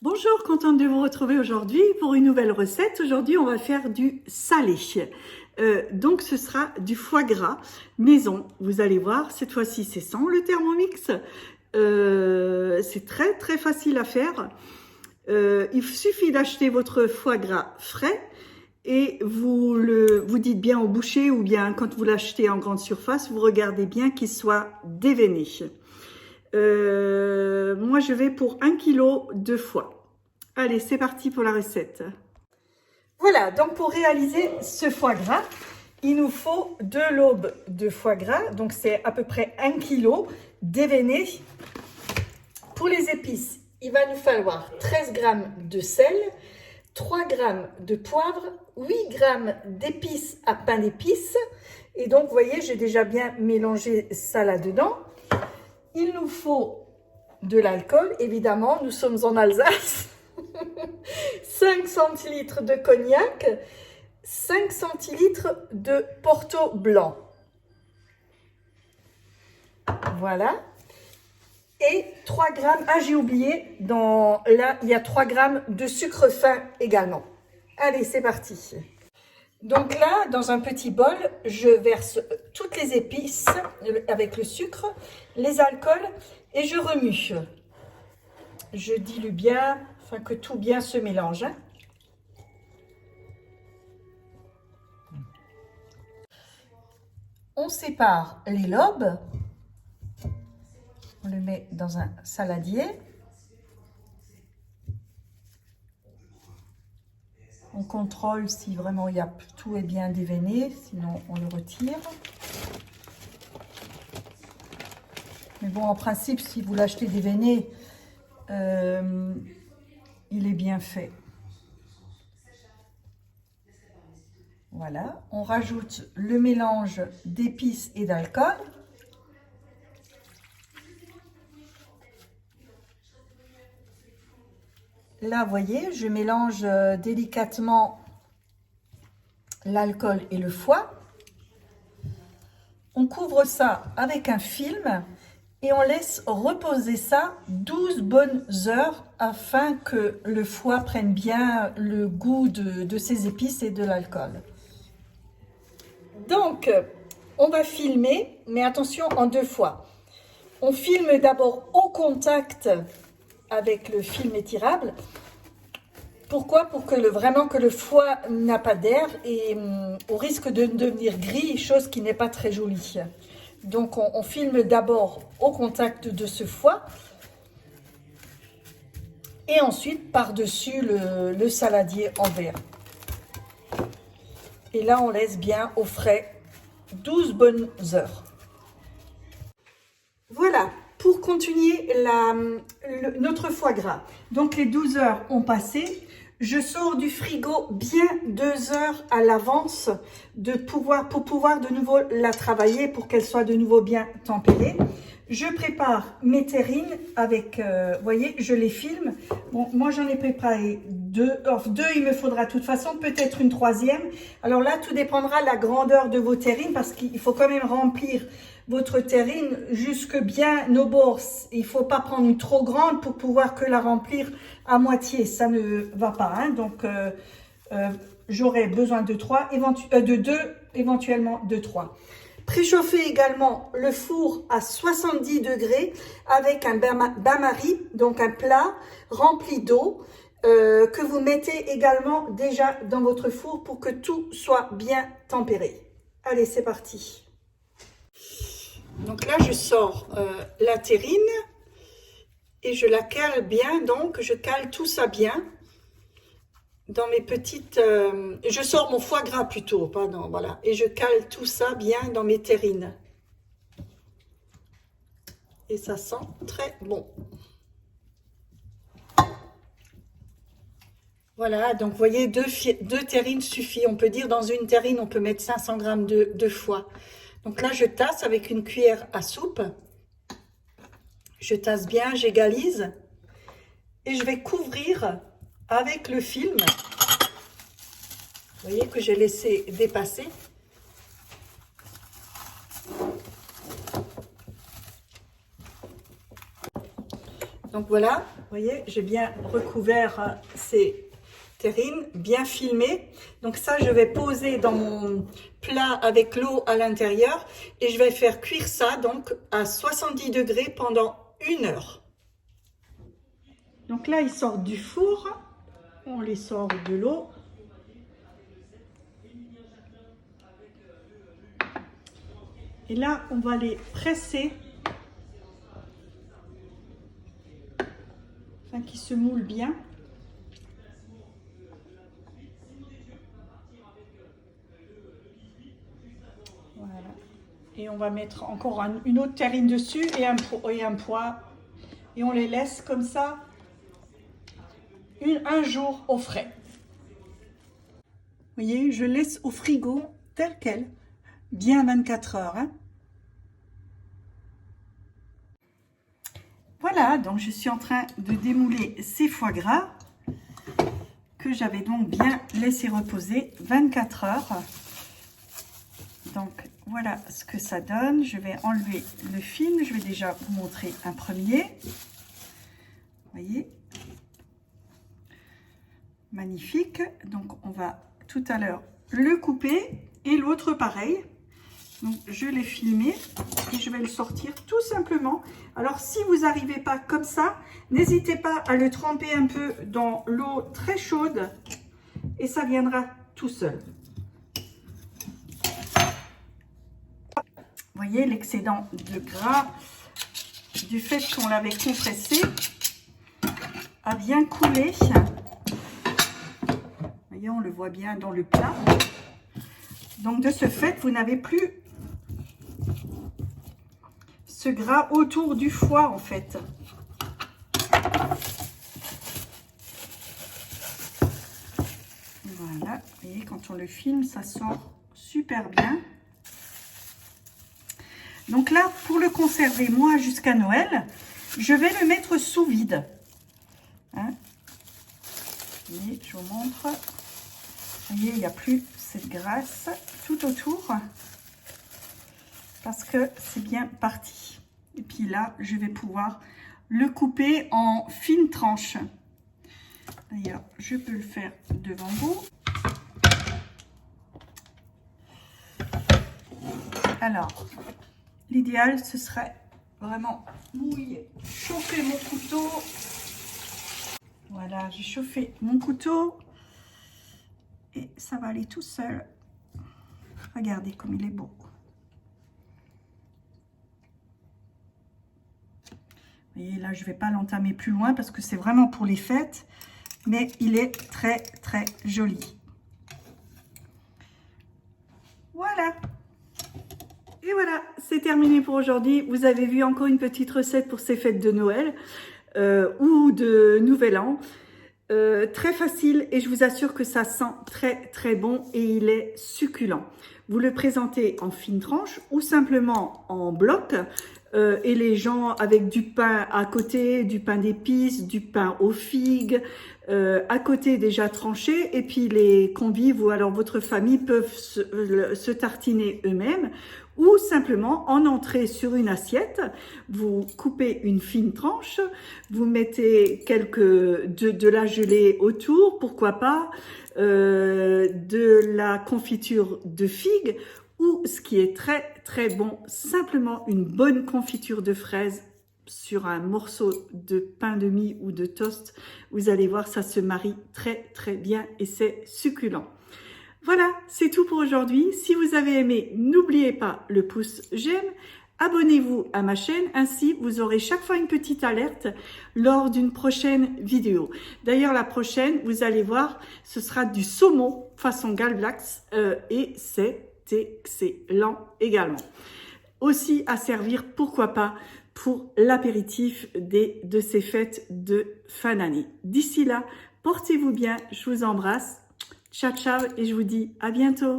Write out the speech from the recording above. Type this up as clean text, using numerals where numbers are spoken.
Bonjour, contente de vous retrouver aujourd'hui pour une nouvelle recette. Aujourd'hui, on va faire du salé. Donc, ce sera du foie gras maison. Vous allez voir, cette fois-ci, c'est sans le Thermomix. C'est très, très facile à faire. Il suffit d'acheter votre foie gras frais et vous dites bien au boucher ou bien quand vous l'achetez en grande surface, vous regardez bien qu'il soit déveiné. Moi, je vais pour 1 kg de foie. Allez, c'est parti pour la recette. Voilà, donc pour réaliser ce foie gras, il nous faut 2 lobes de foie gras. Donc, c'est à peu près 1 kg déveiné. Pour les épices, il va nous falloir 13 g de sel, 3 g de poivre, 8 g d'épices à pain d'épices. Et donc, vous voyez, j'ai déjà bien mélangé ça là-dedans. Il nous faut de l'alcool, évidemment, nous sommes en Alsace. 5 centilitres de cognac, 5 centilitres de Porto blanc. Voilà. Et 3 grammes, ah j'ai oublié, là il y a 3 grammes de sucre fin également. Allez, c'est parti. Donc là, dans un petit bol, je verse toutes les épices avec le sucre, les alcools et je remue. Je dilue bien, afin que tout bien se mélange. On sépare les lobes. On le met dans un saladier. On contrôle si vraiment tout est bien déveiné, sinon on le retire. Mais bon, en principe, si vous l'achetez déveiné, il est bien fait. Voilà, on rajoute le mélange d'épices et d'alcool. Là, vous voyez, je mélange délicatement l'alcool et le foie. On couvre ça avec un film et on laisse reposer ça 12 bonnes heures afin que le foie prenne bien le goût de ces épices et de l'alcool. Donc, on va filmer, mais attention en 2 fois. On filme d'abord au contact avec le film étirable. Pourquoi? Pour que vraiment que le foie n'a pas d'air et au risque de devenir gris, chose qui n'est pas très jolie. Donc, on filme d'abord au contact de ce foie et ensuite par-dessus le saladier en verre. Et là, on laisse bien au frais 12 bonnes heures. Voilà, pour continuer notre foie gras. Donc, les 12 heures ont passé. Je sors du frigo bien 2 heures à l'avance pour pouvoir de nouveau la travailler, pour qu'elle soit de nouveau bien tempérée. Je prépare mes terrines avec, vous voyez, je les filme. Bon, moi, j'en ai préparé 2. Enfin, 2, il me faudra de toute façon, peut-être une 3e. Alors là, tout dépendra de la grandeur de vos terrines parce qu'il faut quand même remplir votre terrine jusque bien au bord. Il ne faut pas prendre une trop grande pour pouvoir que la remplir à moitié. Ça ne va pas. Hein. Donc, j'aurai besoin de 2, éventuellement de 3. Préchauffez également le four à 70 degrés avec un bain-marie, donc un plat rempli d'eau que vous mettez également déjà dans votre four pour que tout soit bien tempéré. Allez, c'est parti. Donc là, je sors la terrine et je la cale bien. Donc, je cale tout ça bien dans mes petites... je sors mon foie gras plutôt, pardon, voilà. Et je cale tout ça bien dans mes terrines. Et ça sent très bon. Voilà, donc vous voyez, 2 terrines suffit. On peut dire dans une terrine, on peut mettre 500 g de foie. Donc là, je tasse avec une cuillère à soupe. Je tasse bien, j'égalise. Et je vais couvrir avec le film. Vous voyez que j'ai laissé dépasser. Donc voilà, voyez, j'ai bien recouvert ces terrines, bien filmées. Donc ça, je vais poser dans mon plat avec l'eau à l'intérieur et je vais faire cuire ça donc à 70 degrés pendant 1 heure. Donc là, ils sortent du four. On les sort de l'eau. Et là, on va les presser afin qu'ils se moulent bien. Voilà. Et on va mettre encore une autre terrine dessus et un pois. Et on les laisse comme ça un jour au frais. Vous voyez, je laisse au frigo tel quel, bien 24 heures. Hein. Voilà, donc je suis en train de démouler ces foie gras que j'avais donc bien laissé reposer 24 heures. Donc voilà ce que ça donne. Je vais enlever le film. Je vais déjà vous montrer un premier. Vous voyez, magnifique. Donc on va tout à l'heure le couper et l'autre pareil. Donc je l'ai filmé et je vais le sortir tout simplement. Alors si vous n'arrivez pas comme ça, n'hésitez pas à le tremper un peu dans l'eau très chaude et ça viendra tout seul. Vous voyez l'excédent de gras du fait qu'on l'avait compressé a bien coulé. Vous voyez, on le voit bien dans le plat. Donc de ce fait, vous n'avez plus ce gras autour du foie en fait. Voilà, vous voyez, quand on le filme, ça sort super bien. Donc là, pour le conserver, moi, jusqu'à Noël, je vais le mettre sous vide. Hein, vous voyez, je vous montre. Vous voyez, il n'y a plus cette graisse tout autour. Parce que c'est bien parti. Et puis là, je vais pouvoir le couper en fines tranches. D'ailleurs, je peux le faire devant vous. Alors, l'idéal, ce serait vraiment chauffer mon couteau. Voilà, j'ai chauffé mon couteau. Et ça va aller tout seul. Regardez comme il est beau. Et là, je ne vais pas l'entamer plus loin parce que c'est vraiment pour les fêtes. Mais il est très, très joli. Voilà. Et voilà, c'est terminé pour aujourd'hui. Vous avez vu encore une petite recette pour ces fêtes de Noël ou de Nouvel An. Très facile et je vous assure que ça sent très, très bon et il est succulent. Vous le présentez en fines tranches ou simplement en blocs. Et les gens avec du pain à côté, du pain d'épices, du pain aux figues, à côté déjà tranché, et puis les convives ou alors votre famille peuvent se tartiner eux-mêmes, ou simplement en entrée sur une assiette, vous coupez une fine tranche, vous mettez de la gelée autour, pourquoi pas, de la confiture de figues, ou ce qui est très très bon, simplement une bonne confiture de fraises sur un morceau de pain de mie ou de toast. Vous allez voir, ça se marie très très bien et c'est succulent. Voilà, c'est tout pour aujourd'hui. Si vous avez aimé, n'oubliez pas le pouce j'aime. Abonnez-vous à ma chaîne, ainsi vous aurez chaque fois une petite alerte lors d'une prochaine vidéo. D'ailleurs, la prochaine, vous allez voir, ce sera du saumon façon Galblax et c'est excellent également. Aussi à servir, pourquoi pas, pour l'apéritif de ces fêtes de fin d'année. D'ici là, portez-vous bien, je vous embrasse. Ciao, ciao et je vous dis à bientôt.